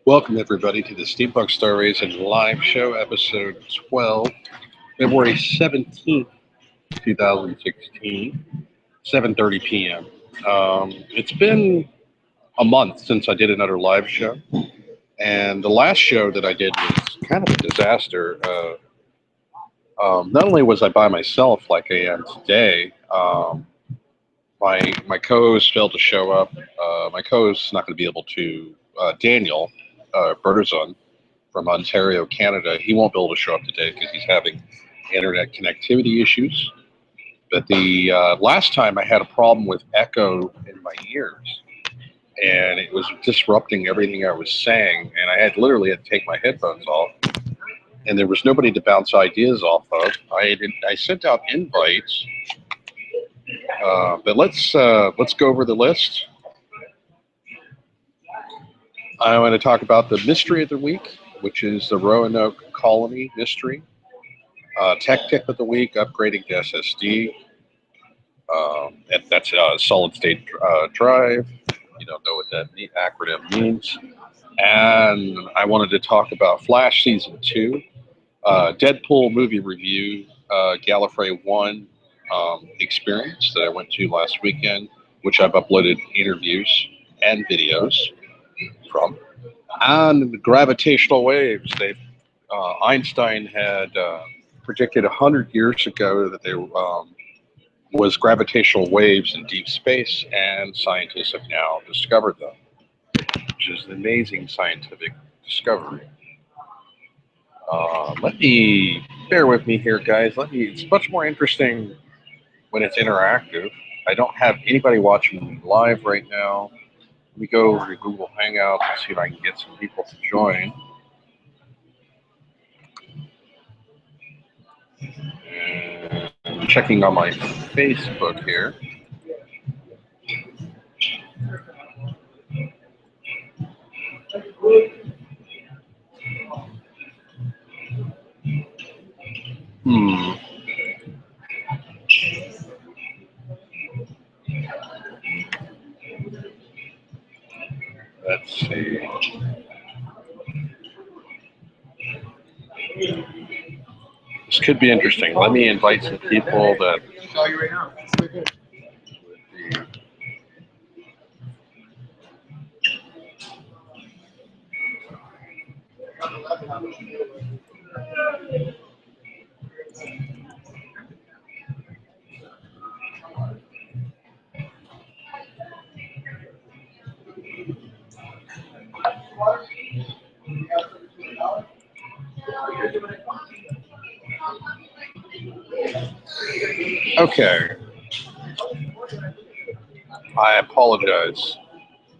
Welcome, everybody, to the Steampunk Star Raisin live show, episode 12, February 17th, 2016, 7:30 p.m. It's been a month since I did another live show, and the last show that I did was kind of a disaster. Not only was I by myself like I am today, my co-host failed to show up. My co-host is not going to be able to, Daniel Bertazon from Ontario, Canada. He won't be able to show up today because he's having internet connectivity issues. But the last time I had a problem with echo in my ears, and it was disrupting everything I was saying, and I had literally had to take my headphones off, and there was nobody to bounce ideas off of. I sent out invites, but let's go over the list. I want to talk about the mystery of the week, which is the Roanoke Colony mystery. Tech tip of the week: upgrading to SSD. That's a solid state drive. You don't know what that acronym means. And I wanted to talk about Flash Season 2, Deadpool movie review, Gallifrey One Experience that I went to last weekend, which I've uploaded interviews and videos from, and Gravitational Waves. Einstein had predicted 100 years ago that there was gravitational waves in deep space, and scientists have now discovered them, which is an amazing scientific discovery. Bear with me here, guys. It's much more interesting when it's interactive. I don't have anybody watching me live right now. Let me go over to Google Hangouts and see if I can get some people to join. And I'm checking on my Facebook here. Let's see. This could be interesting. Let me invite some people that. Okay. I apologize.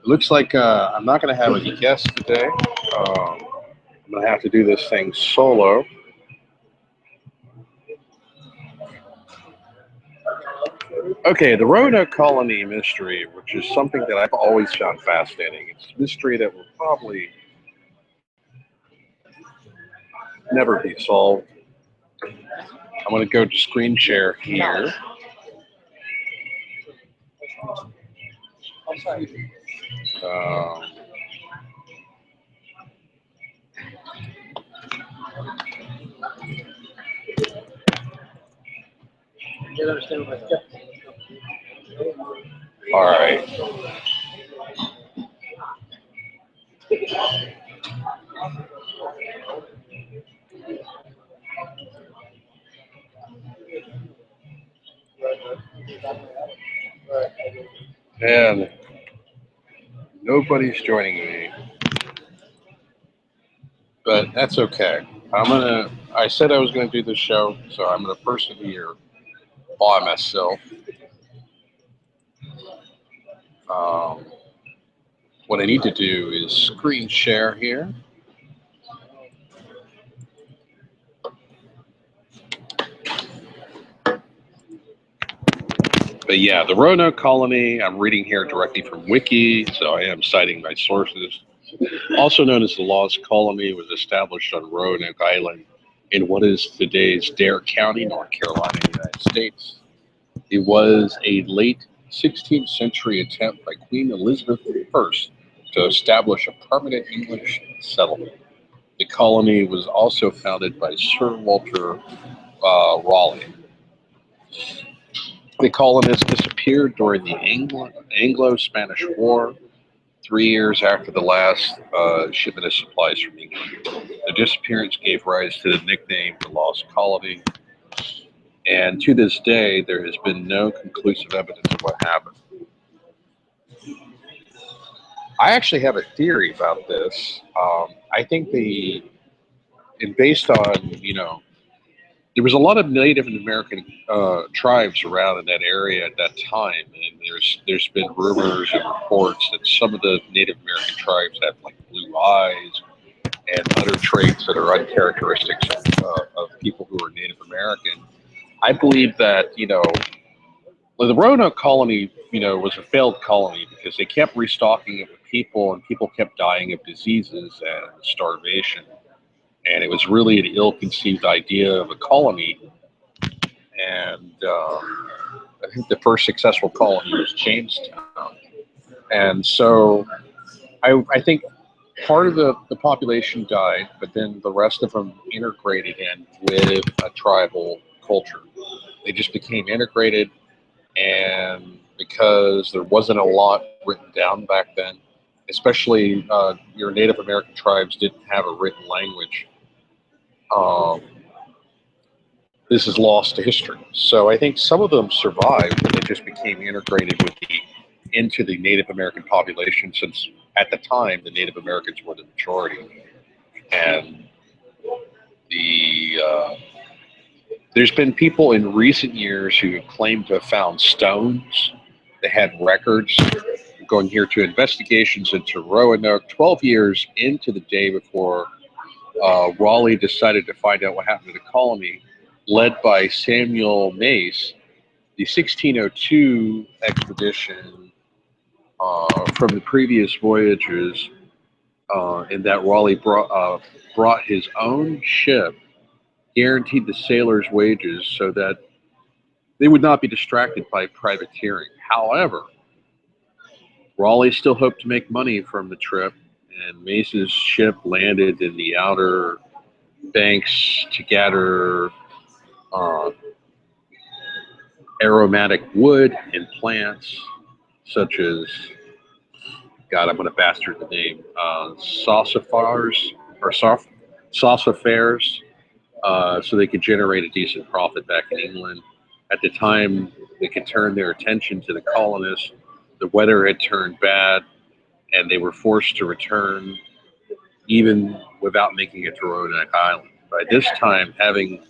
It looks like I'm not going to have any guests today. I'm going to have to do this thing solo. Okay, the Roanoke Colony mystery, which is something that I've always found fascinating. It's a mystery that will probably never be solved. I'm going to go to screen share here. All right. And nobody's joining me, but that's okay. I said I was gonna do this show, so I'm gonna persevere by myself. What I need to do is screen share here. But yeah, the Roanoke Colony, I'm reading here directly from Wiki, so I am citing my sources. Also known as the Lost Colony, was established on Roanoke Island in what is today's Dare County, North Carolina, United States. It was a late 16th century attempt by Queen Elizabeth I to establish a permanent English settlement. The colony was also founded by Sir Walter Raleigh. The colonists disappeared during the Anglo-Spanish War, 3 years after the last shipment of supplies from England. The disappearance gave rise to the nickname the Lost Colony, and to this day, there has been no conclusive evidence of what happened. I actually have a theory about this. I think based on, there was a lot of Native American tribes around in that area at that time, and there's been rumors and reports that some of the Native American tribes have like blue eyes and other traits that are uncharacteristics of people who are Native American. I believe that the Roanoke colony was a failed colony because they kept restocking it with people, and people kept dying of diseases and starvation. And it was really an ill-conceived idea of a colony. And I think the first successful colony was Jamestown. And so I think part of the population died, but then the rest of them integrated in with a tribal culture. They just became integrated, and because there wasn't a lot written down back then, especially your Native American tribes didn't have a written language. This is lost to history. So I think some of them survived, but they just became integrated into the Native American population, since at the time the Native Americans were the majority. And there's been people in recent years who claim to have found stones. They had records going here to investigations into Roanoke 12 years into the day before Raleigh decided to find out what happened to the colony, led by Samuel Mace. The 1602 expedition from the previous voyages, in that Raleigh brought his own ship, guaranteed the sailors' wages so that they would not be distracted by privateering. However, Raleigh still hoped to make money from the trip, and Mace's ship landed in the Outer Banks to gather aromatic wood and plants such as, God, I'm going to bastard the name, salsifers, so they could generate a decent profit back in England. At the time, they could turn their attention to the colonists. The weather had turned bad, and they were forced to return even without making it to Roanoke Island. By this time, having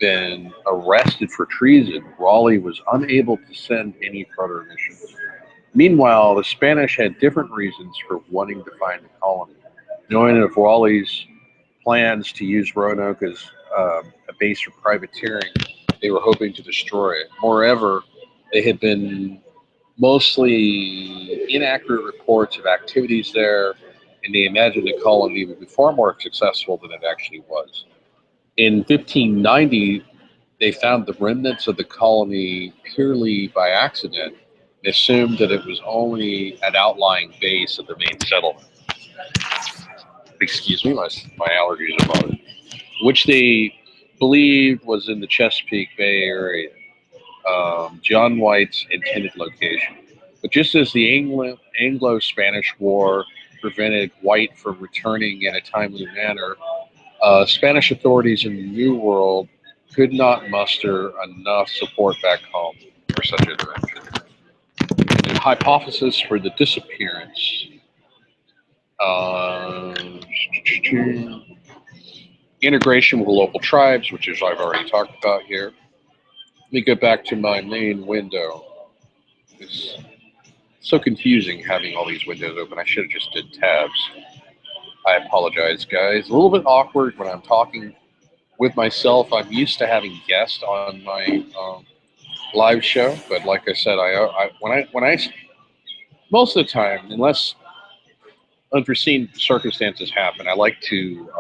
been arrested for treason, Raleigh was unable to send any further missions. Meanwhile, the Spanish had different reasons for wanting to find the colony. Knowing of Raleigh's plans to use Roanoke as a base for privateering, they were hoping to destroy it. Moreover, they had been mostly inaccurate reports of activities there, and they imagined the colony would be far more successful than it actually was. In 1590, they found the remnants of the colony purely by accident and assumed that it was only an outlying base of the main settlement. Excuse me, my allergies are bothering, which they believed was in the Chesapeake Bay area, John White's intended location. But just as the Anglo-Spanish War prevented White from returning in a timely manner, Spanish authorities in the New World could not muster enough support back home for such intervention. The hypothesis for the disappearance, integration with local tribes, which is I've already talked about here. Let me go back to my main window. It's so confusing having all these windows open. I should have just did tabs. I apologize, guys. A little bit awkward when I'm talking with myself. I'm used to having guests on my live show, but like I said, when I most of the time, unless unforeseen circumstances happen, I like to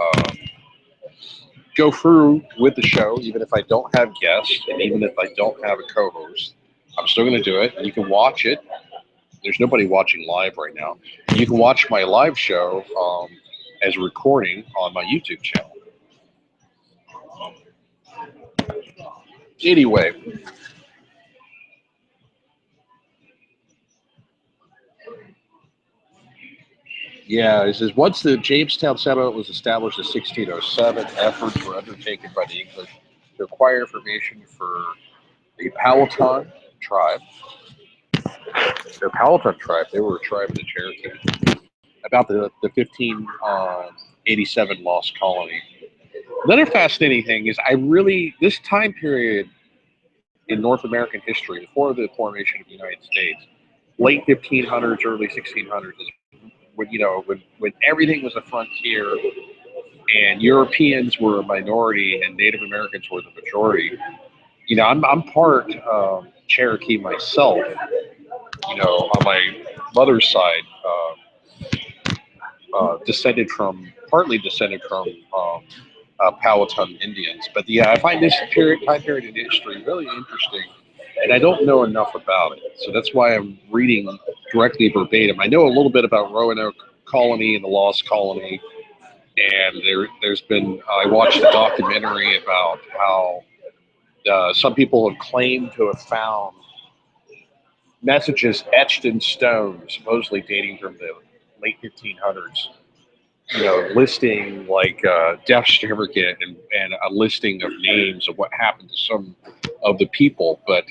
go through with the show, even if I don't have guests, and even if I don't have a co-host. I'm still going to do it, and you can watch it There's nobody watching live right now. You can watch my live show as a recording on my YouTube channel. Anyway, yeah, it says once the Jamestown settlement was established in 1607, efforts were undertaken by the English to acquire information for the Powhatan tribe. The Powhatan tribe, they were a tribe of the Cherokee, about the 1587 lost colony. Another fascinating thing is this time period in North American history, before the formation of the United States, late 1500s, early 1600s, is when everything was a frontier and Europeans were a minority and Native Americans were the majority. I'm part Cherokee myself. On my mother's side, partly descended from Powhatan Indians. But yeah, I find this time period in history really interesting, and I don't know enough about it. So that's why I'm reading directly verbatim. I know a little bit about Roanoke Colony and the Lost Colony, and I watched a documentary about how some people have claimed to have found messages etched in stone, supposedly dating from the late 1500s, listing like death certificate and a listing of names of what happened to some of the people. But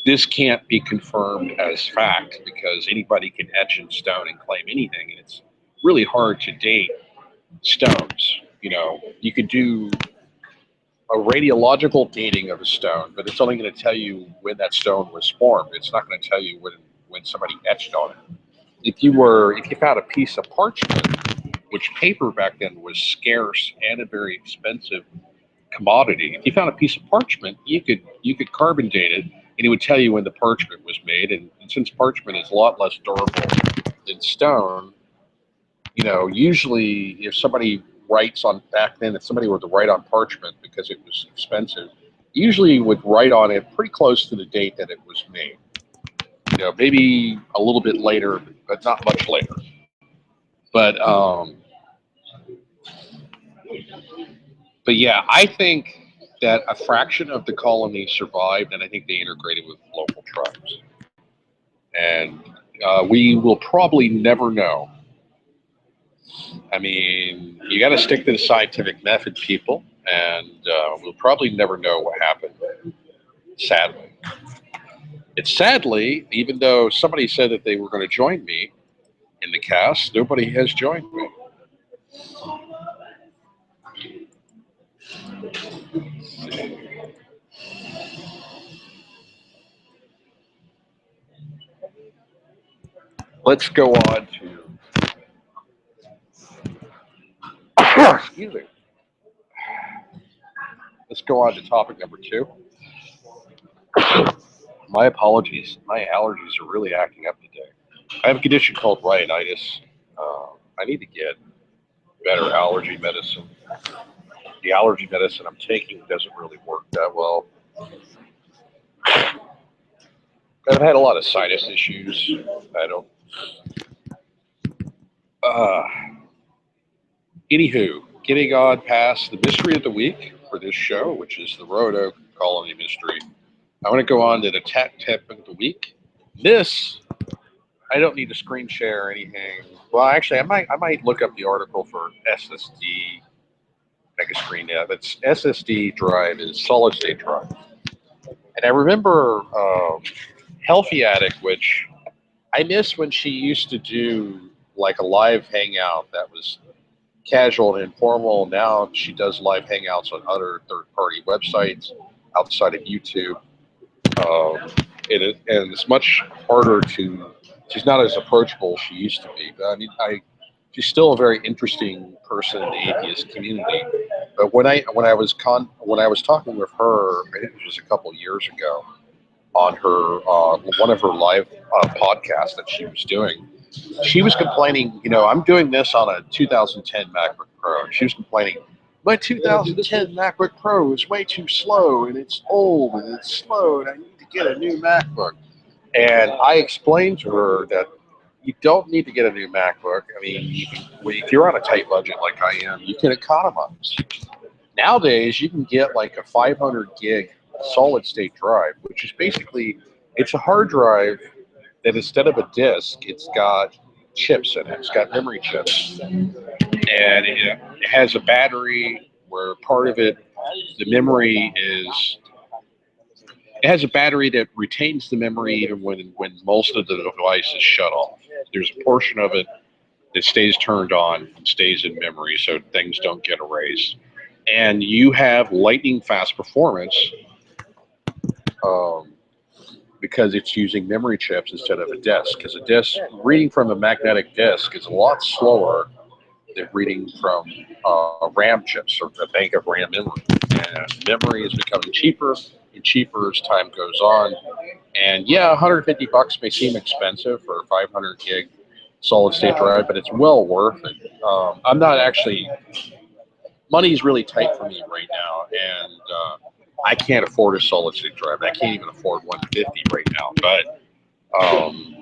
this can't be confirmed as fact because anybody can etch in stone and claim anything. And it's really hard to date stones. You could do a radiological dating of a stone, but it's only going to tell you when that stone was formed. It's not going to tell you when somebody etched on it. If you found a piece of parchment, which paper back then was scarce and a very expensive commodity, if you found a piece of parchment, you could carbon date it, and it would tell you when the parchment was made. And since parchment is a lot less durable than stone, usually if somebody writes on back then, if somebody were to write on parchment because it was expensive, usually would write on it pretty close to the date that it was made. Maybe a little bit later, but not much later. But yeah, I think that a fraction of the colony survived, and I think they integrated with local tribes. And we will probably never know. I mean, you got to stick to the scientific method, people, and we'll probably never know what happened, sadly. Sadly, even though somebody said that they were going to join me in the cast, nobody has joined me. Let's go on to excuse me. Let's go on to topic number 2. My apologies. My allergies are really acting up today. I have a condition called rhinitis. I need to get better allergy medicine. The allergy medicine I'm taking doesn't really work that well. I've had a lot of sinus issues. I don't. Anywho, getting on past the mystery of the week for this show, which is the Roanoke Colony Mystery. I want to go on to the tech tip of the week. This, I don't need to screen share or anything. Well, actually, I might look up the article for SSD. I can screen that. But SSD drive is solid state drive. And I remember Healthy Attic, which I miss when she used to do like a live hangout that was casual and informal. Now she does live hangouts on other third-party websites outside of YouTube. And it's much harder she's not as approachable as she used to be. But I mean, she's still a very interesting person in the atheist community. But when I was talking with her, I think it was a couple of years ago, on her one of her live podcasts that she was doing, she was complaining. I'm doing this on a 2010 MacBook Pro. She was complaining, my 2010 MacBook Pro is way too slow, and it's old, and it's slow, and I need to get a new MacBook. And I explained to her that you don't need to get a new MacBook. I mean, if you're on a tight budget like I am, you can economize. Nowadays, you can get like a 500 gig solid state drive, which is basically it's a hard drive that instead of a disk, it's got chips in it. It's got memory chips, and it has a battery where part of it, the memory is. It has a battery that retains the memory even when most of the device is shut off. There's a portion of it that stays turned on and stays in memory so things don't get erased. And you have lightning fast performance um, because it's using memory chips instead of a disk. Because a disk, reading from a magnetic disk is a lot slower than reading from RAM chips or a bank of RAM memory. And memory is becoming cheaper and cheaper as time goes on. And yeah, 150 bucks may seem expensive for a 500 gig solid state drive, but it's well worth it. I'm not actually, money's really tight for me right now, and I can't afford a solid state drive. I can't even afford 150 right now, but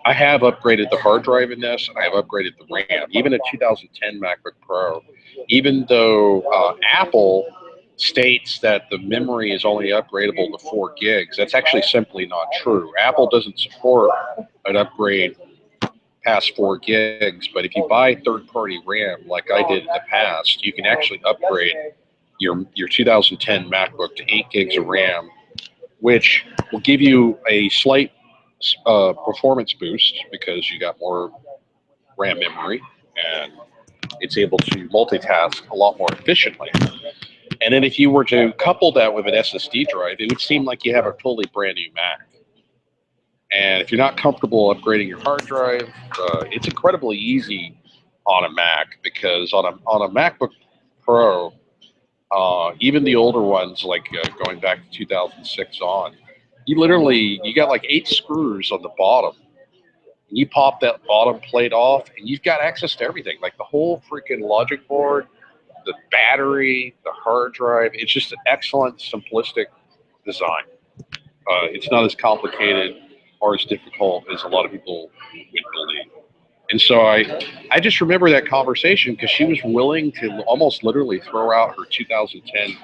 I have upgraded the hard drive in this, and I have upgraded the RAM. Even a 2010 MacBook Pro, even though Apple states that the memory is only upgradable to 4 gigs, that's actually simply not true. Apple doesn't support an upgrade past 4 gigs, but if you buy third-party RAM like I did in the past, you can actually upgrade your 2010 MacBook to 8 gigs of RAM, which will give you a slight performance boost because you got more RAM memory and it's able to multitask a lot more efficiently. And then if you were to couple that with an SSD drive, it would seem like you have a totally brand new Mac. And if you're not comfortable upgrading your hard drive, it's incredibly easy on a Mac because on a MacBook Pro, even the older ones, like going back to 2006 on, you got like 8 screws on the bottom. And you pop that bottom plate off, and you've got access to everything, like the whole freaking logic board, the battery, the hard drive. It's just an excellent, simplistic design. It's not as complicated or as difficult as a lot of people would believe. And so I just remember that conversation because she was willing to almost literally throw out her 2010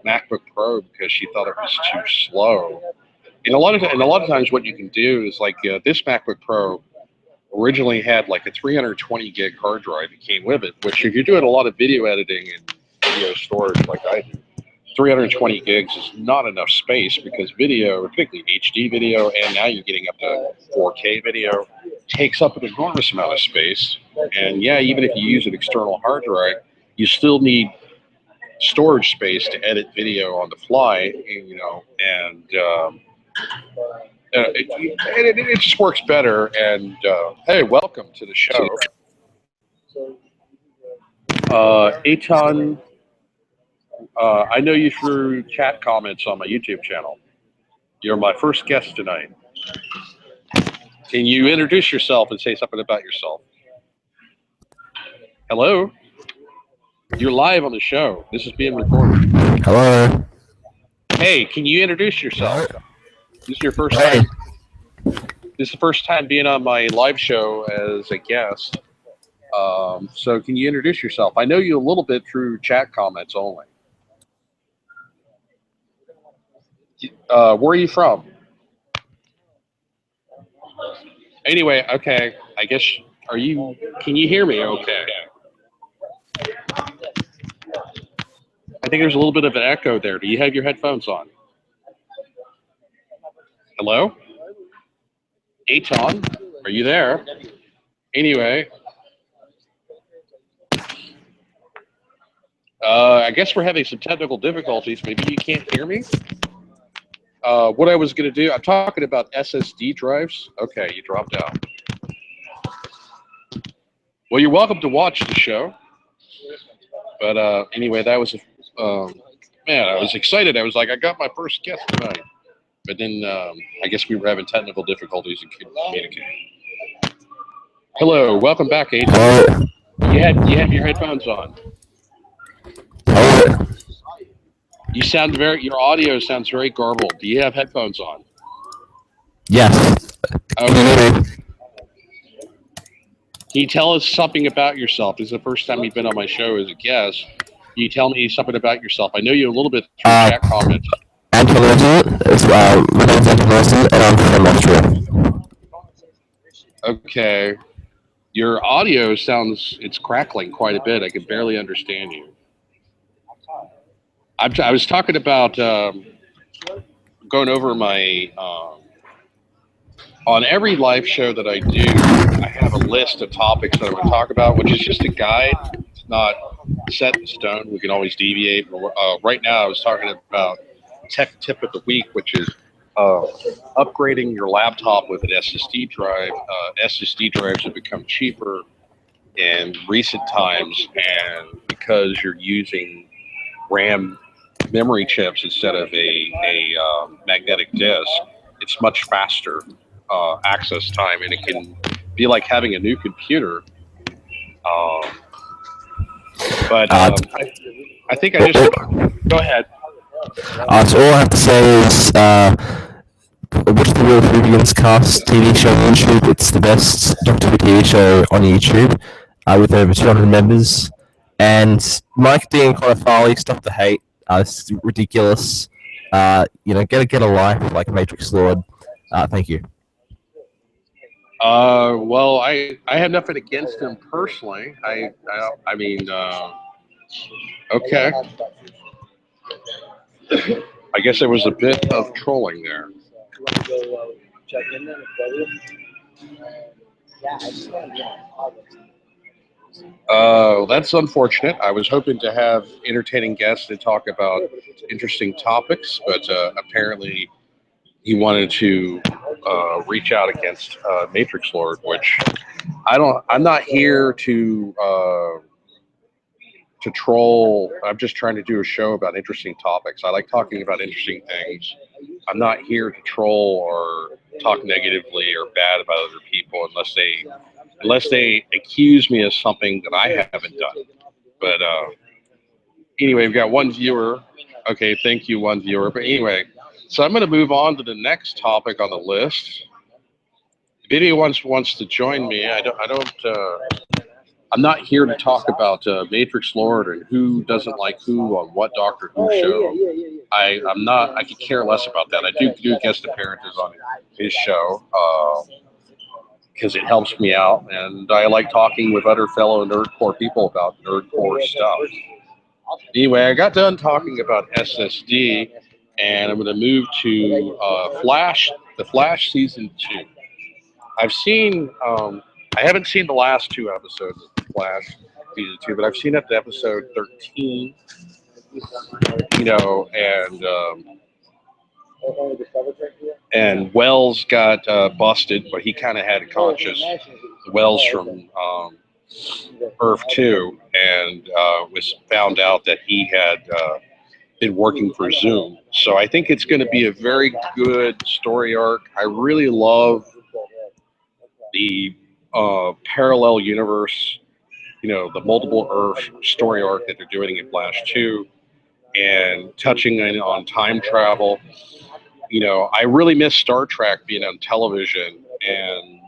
MacBook Pro because she thought it was too slow. And a lot of times, what you can do is like this MacBook Pro originally had like a 320 gig hard drive that came with it. Which, if you're doing a lot of video editing and video storage like I do, 320 gigs is not enough space because video, particularly HD video, and now you're getting up to 4K video, takes up an enormous amount of space. And yeah, even if you use an external hard drive, you still need storage space to edit video on the fly, and it just works better. And hey, welcome to the show. Eitan, I know you through chat comments on my YouTube channel. You're my first guest tonight. Can you introduce yourself and say something about yourself? Hello? You're live on the show. This is being recorded. Hello. Hey, can you introduce yourself? This is your first time. This is the first time being on my live show as a guest. So can you introduce yourself? I know you a little bit through chat comments only. Where are you from? Anyway, okay. I guess, can you hear me okay? I think there's a little bit of an echo there. Do you have your headphones on? Hello? Eitan, are you there? Anyway. I guess we're having some technical difficulties. Maybe you can't hear me? What I was going to do, I'm talking about SSD drives. Okay, you dropped out. Well, you're welcome to watch the show. But anyway, that was, man, I was excited. I was like, I got my first guest tonight. But then I guess we were having technical difficulties in communicating. Hello, welcome back, Adrian. You have your headphones on. Your audio sounds very garbled. Do you have headphones on? Yes. Can you hear me? Can you tell us something about yourself? This is the first time you've been on my show as a guest. Can you tell me something about yourself? I know you a little bit through chat comments. Anton Raisin. My name is Anton Raisin, and I'm from Austria. Okay. Your audio it's crackling quite a bit. I can barely understand you. I was talking about going over my, on every live show that I do, I have a list of topics that I want to talk about, which is just a guide. It's not set in stone. We can always deviate. Right now, I was talking about tech tip of the week, which is upgrading your laptop with an SSD drive. SSD drives have become cheaper in recent times, and because you're using RAM memory chips instead of a magnetic disk, it's much faster access time, and it can be like having a new computer. I think I just go ahead. So all I have to say is, watch the Real Caribbean's Cast TV show on YouTube. It's the best Doctor Who TV show on YouTube, with over 200 members. And Mike D and Connor Farley, stop the hate. This is ridiculous. Get a life like Matrix Lord. Thank you. Well, I have nothing against him personally. I mean, okay. I guess there was a bit of trolling there. That's unfortunate. I was hoping to have entertaining guests to talk about interesting topics, but apparently he wanted to reach out against Matrix Lord, which I'm not here to troll. I'm just trying to do a show about interesting topics. I like talking about interesting things. I'm not here to troll or talk negatively or bad about other people unless they accuse me of something that I haven't done. But anyway, we've got one viewer. Okay, thank you, one viewer. But anyway, so I'm going to move on to the next topic on the list. If anyone wants to join me, I'm not here to talk about Matrix Lord and who doesn't like who on what Doctor Who show. I'm not. I could care less about that. I do guest appearances on his show because it helps me out, and I like talking with other fellow nerdcore people about nerdcore stuff. Anyway, I got done talking about SSD, and I'm going to move to Flash. The Flash season 2. I've seen. I haven't seen the last 2 episodes of Flash season 2, but I've seen up to episode 13. And Wells got busted, but he kind of had a conscience. Wells from Earth 2, and was found out that he had been working for Zoom. So I think it's going to be a very good story arc. I really love the parallel universe, the multiple Earth story arc that they're doing in Flash 2, and touching on time travel. I really miss Star Trek being on television, and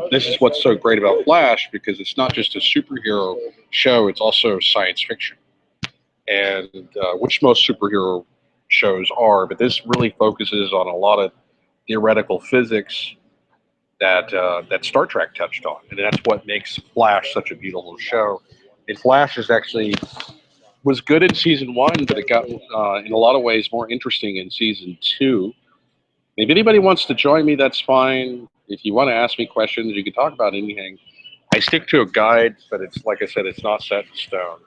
this is what's so great about Flash, because it's not just a superhero show, it's also science fiction, and which most superhero shows are, but this really focuses on a lot of theoretical physics that Star Trek touched on, and that's what makes Flash such a beautiful show. And Flash was good in season 1, but it got in a lot of ways more interesting in season 2. If anybody wants to join me, that's fine. If you want to ask me questions, you can talk about anything. I stick to a guide, but it's like I said, it's not set in stone.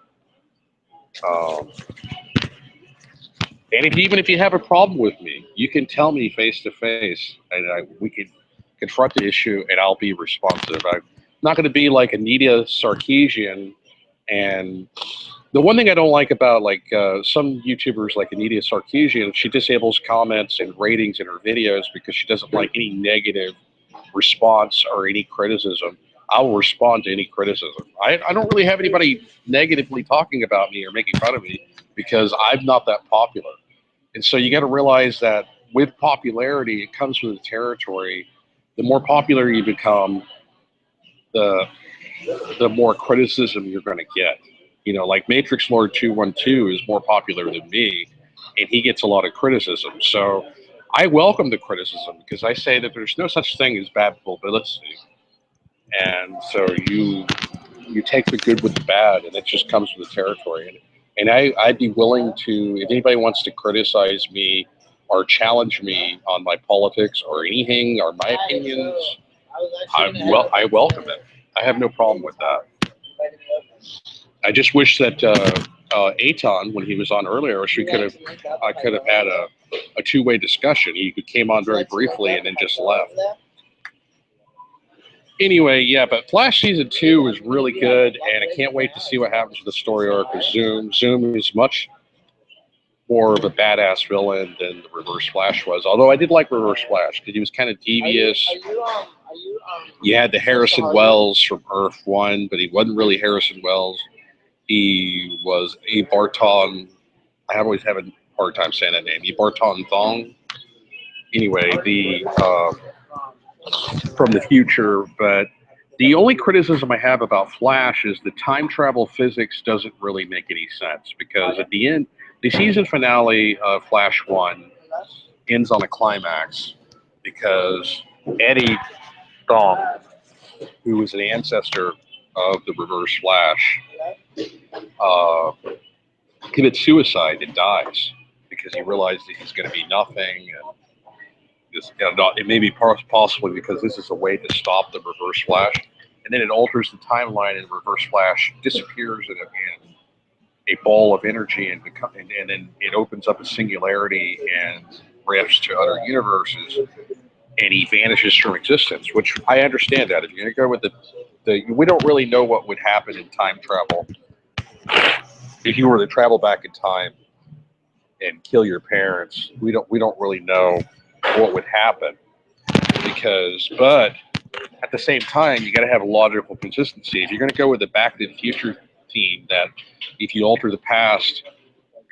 And even if you have a problem with me, you can tell me face to face, and we can confront the issue, and I'll be responsive. I'm not going to be like Anita Sarkeesian. And the one thing I don't like about some YouTubers like Anita Sarkeesian, she disables comments and ratings in her videos because she doesn't like any negative response or any criticism. I will respond to any criticism. I don't really have anybody negatively talking about me or making fun of me because I'm not that popular. And so you got to realize that with popularity, it comes with the territory the more popular you become, the more criticism you're going to get. You know, like Matrix Lord 212 is more popular than me, and he gets a lot of criticism. So I welcome the criticism because I say that there's no such thing as bad publicity, and so you take the good with the bad, and it just comes with the territory. And I'd be willing to, if anybody wants to criticize me or challenge me on my politics or anything or my opinions, I welcome it. I have no problem with that. I just wish that Aton, when he was on earlier, I could have had a two-way discussion. He came on very briefly and then just left. Anyway, yeah, but Flash Season 2 is really good, and I can't wait to see what happens with the story arc with Zoom. Zoom is much more of a badass villain than the Reverse Flash was, although I did like Reverse Flash because he was kind of devious. You had the Harrison Wells from Earth 1, but he wasn't really Harrison Wells. He was a Barton. I always have a hard time saying that name. Barton Thong. Anyway, from the future, but the only criticism I have about Flash is the time travel physics doesn't really make any sense because at the end, the season finale of Flash 1 ends on a climax because Eddie Thong, who was an ancestor of the Reverse Flash, commits suicide and dies because he realized that he's going to be nothing. And it may be possibly because this is a way to stop the Reverse Flash, and then it alters the timeline, and Reverse Flash disappears in a ball of energy, and then it opens up a singularity and rifts to other universes, and he vanishes from existence. Which I understand that if you're going to go with we don't really know what would happen in time travel if you were to travel back in time and kill your parents. We don't really know what would happen but at the same time you got to have a logical consistency. If you're going to go with the Back to the Future theme that if you alter the past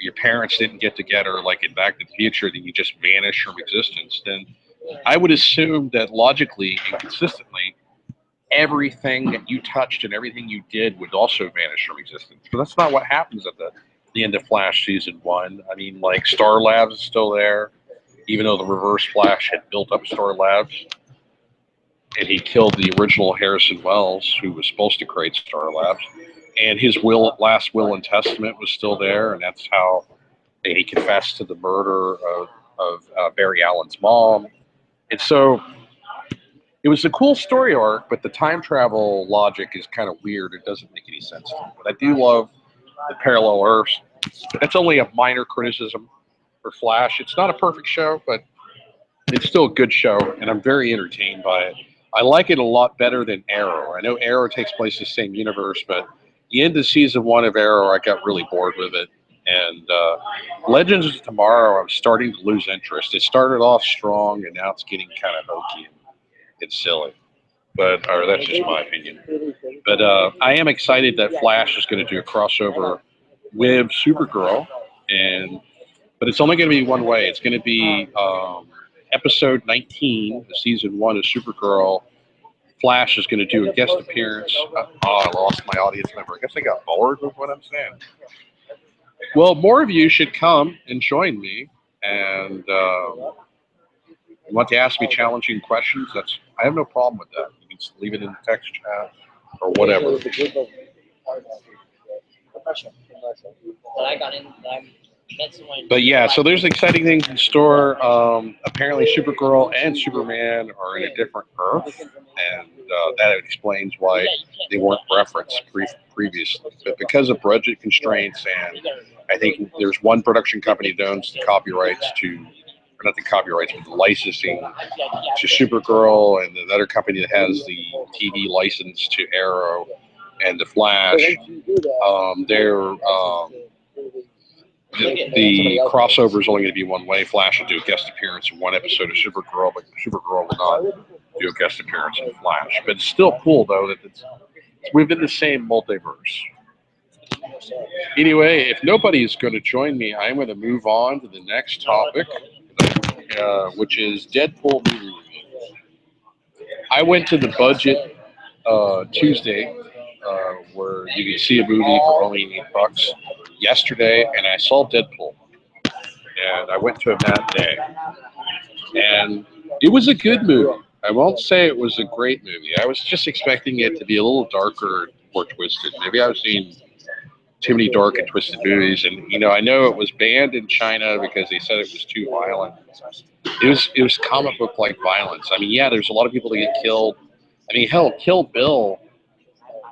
your parents didn't get together like in Back to the Future, then you just vanish from existence, then I would assume that logically and consistently everything that you touched and everything you did would also vanish from existence. But that's not what happens at the end of Flash Season 1. I mean, like, Star Labs is still there, even though the Reverse Flash had built up Star Labs, and he killed the original Harrison Wells, who was supposed to create Star Labs, and his last will and testament was still there, and that's how he confessed to the murder of Barry Allen's mom. And so it was a cool story arc, but the time travel logic is kind of weird. It doesn't make any sense to me. But I do love the parallel Earths. That's only a minor criticism for Flash. It's not a perfect show, but it's still a good show, and I'm very entertained by it. I like it a lot better than Arrow. I know Arrow takes place in the same universe, but the end of Season 1 of Arrow, I got really bored with it. And Legends of Tomorrow, I'm starting to lose interest. It started off strong, and now it's getting kind of hokey and silly. Or that's just my opinion. But I am excited that Flash is going to do a crossover with Supergirl, but it's only going to be one way. It's going to be episode 19, season 1 of Supergirl. Flash is going to do a guest appearance. I lost my audience member. I guess I got bored with what I'm saying. Well, more of you should come and join me. And you want to ask me challenging questions? I have no problem with that. You can just leave it in the text chat or whatever. But yeah, so there's exciting things in store. Apparently Supergirl and Superman are in a different Earth, and that explains why they weren't referenced previously. But because of budget constraints, and I think there's one production company that owns the copyrights or not the copyrights, but the licensing to Supergirl, and another company that has the TV license to Arrow and the Flash, the crossover is only going to be one way. Flash will do a guest appearance in one episode of Supergirl, but Supergirl will not do a guest appearance in Flash. But it's still cool, though, that it's within the same multiverse. Anyway, if nobody is going to join me, I'm going to move on to the next topic, which is Deadpool movie reviews. I went to the budget Tuesday, where you can see a movie for only $8 yesterday, and I saw Deadpool, and I went to a matinee, and it was a good movie. I won't say it was a great movie. I was just expecting it to be a little darker, more twisted. Maybe I was seeing too many dark and twisted movies, and I know it was banned in China because they said it was too violent. It was comic book like violence. I mean, yeah, there's a lot of people that get killed. I mean, hell, Kill Bill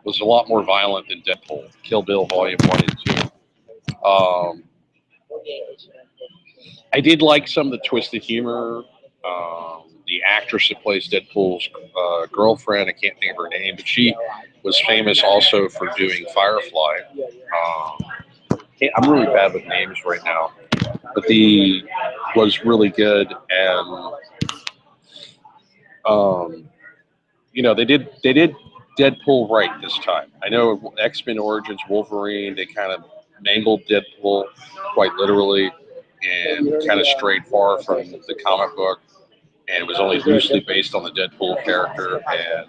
was a lot more violent than Deadpool. Kill Bill Volume 1 and 2. I did like some of the twisted humor. The actress that plays Deadpool's girlfriend, I can't think of her name, but she was famous also for doing Firefly. I'm really bad with names right now, but the was really good, and they did Deadpool right this time. I know X-Men Origins Wolverine, they kind of mangled Deadpool quite literally and kind of strayed far from the comic book, and it was only loosely based on the Deadpool character. And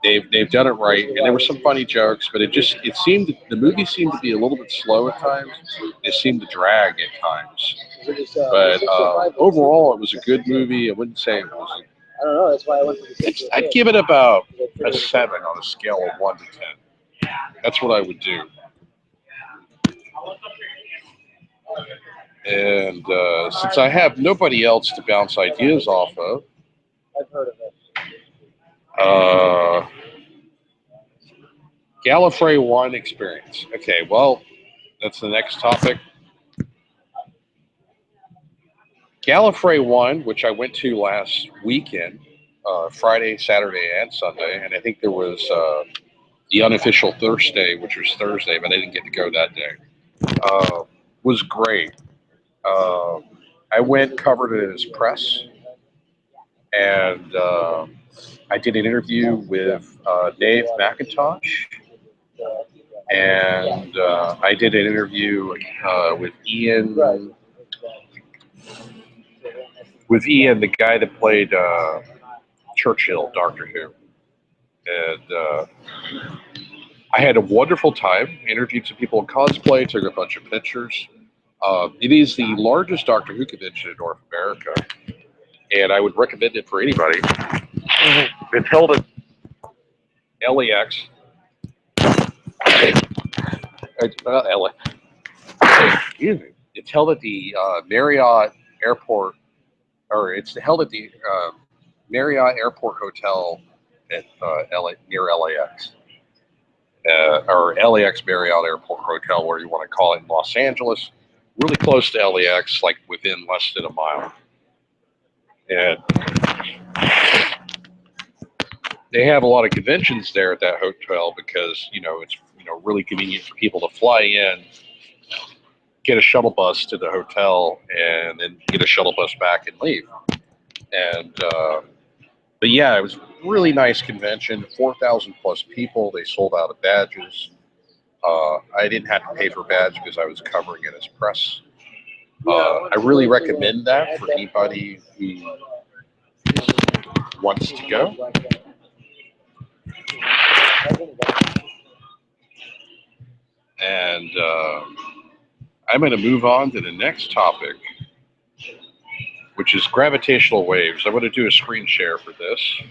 they've done it right, and there were some funny jokes, but it seemed the movie seemed to be a little bit slow at times. It seemed to drag at times, but overall, it was a good movie. I wouldn't say it was. I don't know. That's why I went for the. I'd give it about a 7 on a scale of 1 to 10. That's what I would do. And since I have nobody else to bounce ideas off of, I've heard of it. Gallifrey One Experience. Okay, well, that's the next topic. Gallifrey One, which I went to last weekend, Friday, Saturday, and Sunday, and I think there was the unofficial Thursday, which was Thursday, but I didn't get to go that day. Was great. I went covered it as press, and I did an interview with Dave McIntosh, and I did an interview with Ian, the guy that played Churchill, Doctor Who, and I had a wonderful time. Interviewed some people in cosplay, took a bunch of pictures. It is the largest Doctor Who convention in North America, and I would recommend it for anybody. It's held at LAX. Excuse me. It's held at the Marriott Airport, or it's held at the Marriott Airport Hotel at near LAX, or LAX Marriott Airport Hotel, where you want to call it, in Los Angeles. Really close to LAX, like within less than a mile. And they have a lot of conventions there at that hotel because it's really convenient for people to fly in, get a shuttle bus to the hotel, and then get a shuttle bus back and leave. And but yeah, it was a really nice convention. 4,000 plus people. They sold out of badges. I didn't have to pay for badge because I was covering it as press. I really recommend that for anybody who wants to go. And I'm going to move on to the next topic, which is gravitational waves. I'm going to do a screen share for this.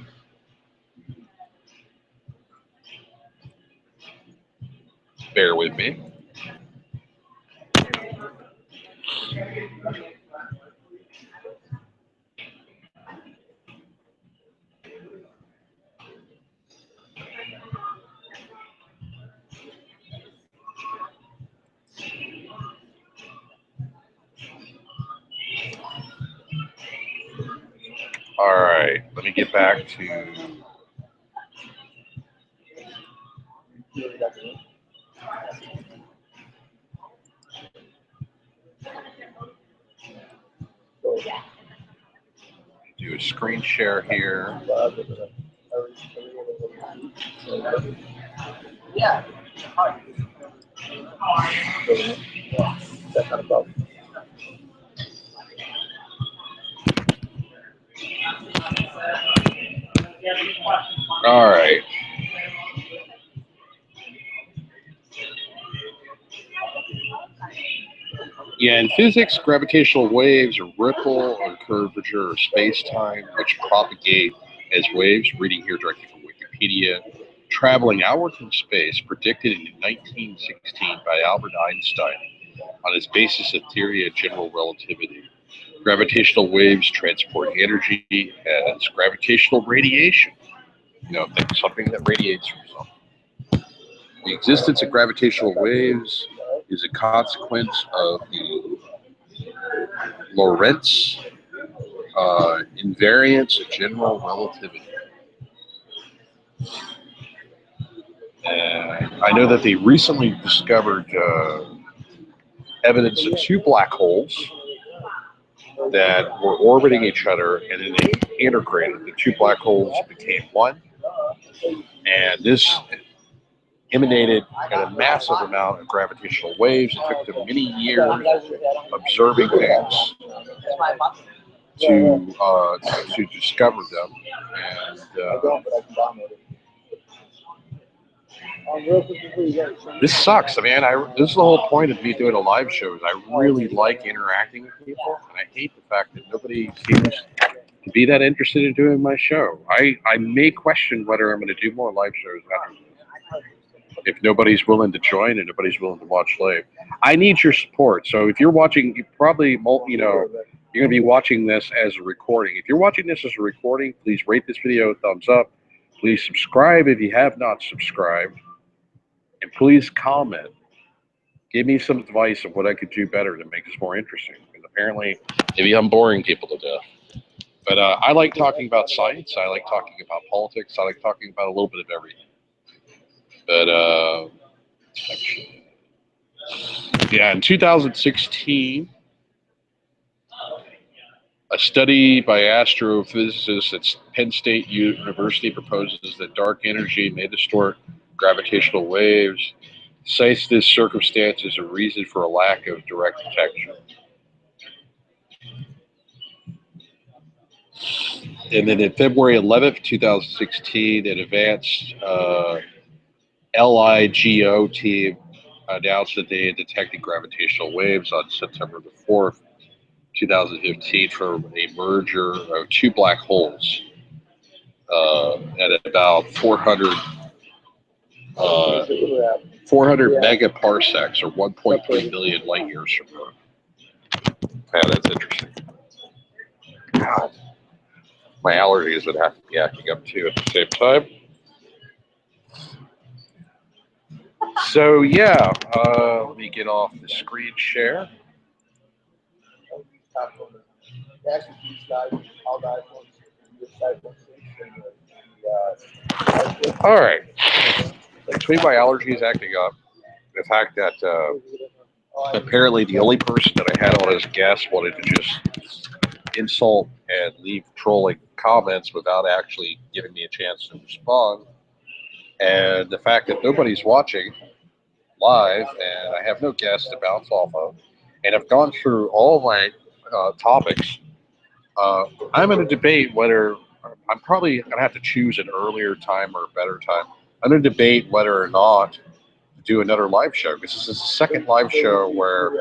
Bear with me. All right, let me get back to do a screen share here. Yeah. That kind of problem. All right. Yeah, in physics, gravitational waves are ripple or curvature of space-time, which propagate as waves, reading here directly from Wikipedia, traveling outward from space, predicted in 1916 by Albert Einstein on his basis of theory of general relativity. Gravitational waves transport energy as gravitational radiation. Something that radiates from something. The existence of gravitational waves is a consequence of the Lorentz invariance of general relativity. And I know that they recently discovered evidence of two black holes that were orbiting each other, and then they integrated. The two black holes became one, and this emanated at a massive amount of gravitational waves. It took them many years observing things to discover them, and this sucks. I mean, this is the whole point of me doing a live show. Is I really like interacting with people, and I hate the fact that nobody seems to be that interested in doing my show. I may question whether I'm going to do more live shows after this if nobody's willing to join and nobody's willing to watch live. I need your support. So if you're watching, you probably, you're going to be watching this as a recording. If you're watching this as a recording, please rate this video a thumbs up. Please subscribe if you have not subscribed. And please comment. Give me some advice of what I could do better to make this more interesting. Because apparently, maybe I'm boring people to death. But I like talking about science. I like talking about politics. I like talking about a little bit of everything. But yeah, in 2016, a study by astrophysicists at Penn State University proposes that dark energy may distort gravitational waves, cites this circumstance as a reason for a lack of direct detection. And then in February 11th, 2016, an advanced LIGO team announced that they had detected gravitational waves on September the 4th, 2015 from a merger of two black holes at about 400 megaparsecs, or 1.3 million light years from Earth. Yeah, that's interesting. God. My allergies would have to be acting up too at the same time. So yeah, let me get off the screen share. All right. Between my allergies acting up, the fact that apparently the only person that I had on as a guest wanted to just insult and leave trolling comments without actually giving me a chance to respond, and the fact that nobody's watching live and I have no guests to bounce off of, and I've gone through all my topics, I'm in a debate whether I'm probably going to have to choose an earlier time or a better time. I'm going to debate whether or not to do another live show, because this is the second live show where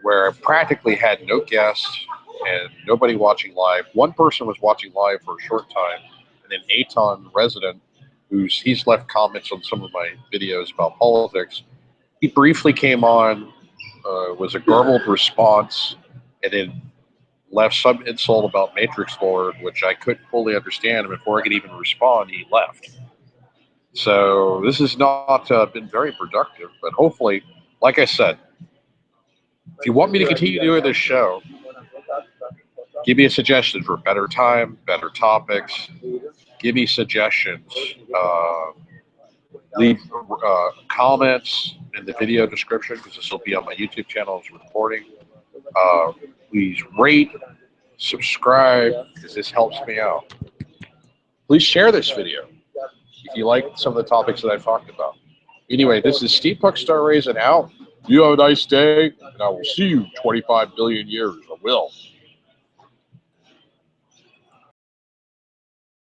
I practically had no guests and nobody watching live. One person was watching live for a short time, and then Aton, resident, he's left comments on some of my videos about politics. He briefly came on, was a garbled response, and then left some insult about Matrix Lord, which I couldn't fully understand. And before I could even respond, he left. So this has not been very productive, but hopefully, like I said, if you want me to continue doing this show, give me a suggestion for better time, better topics. Give me suggestions. Leave comments in the video description, because this will be on my YouTube channel as reporting. Please rate, subscribe, because this helps me out. Please share this video if you like some of the topics that I've talked about. Anyway, this is Steampunk Star Raisin out. You have a nice day, and I will see you 25 billion years. I will.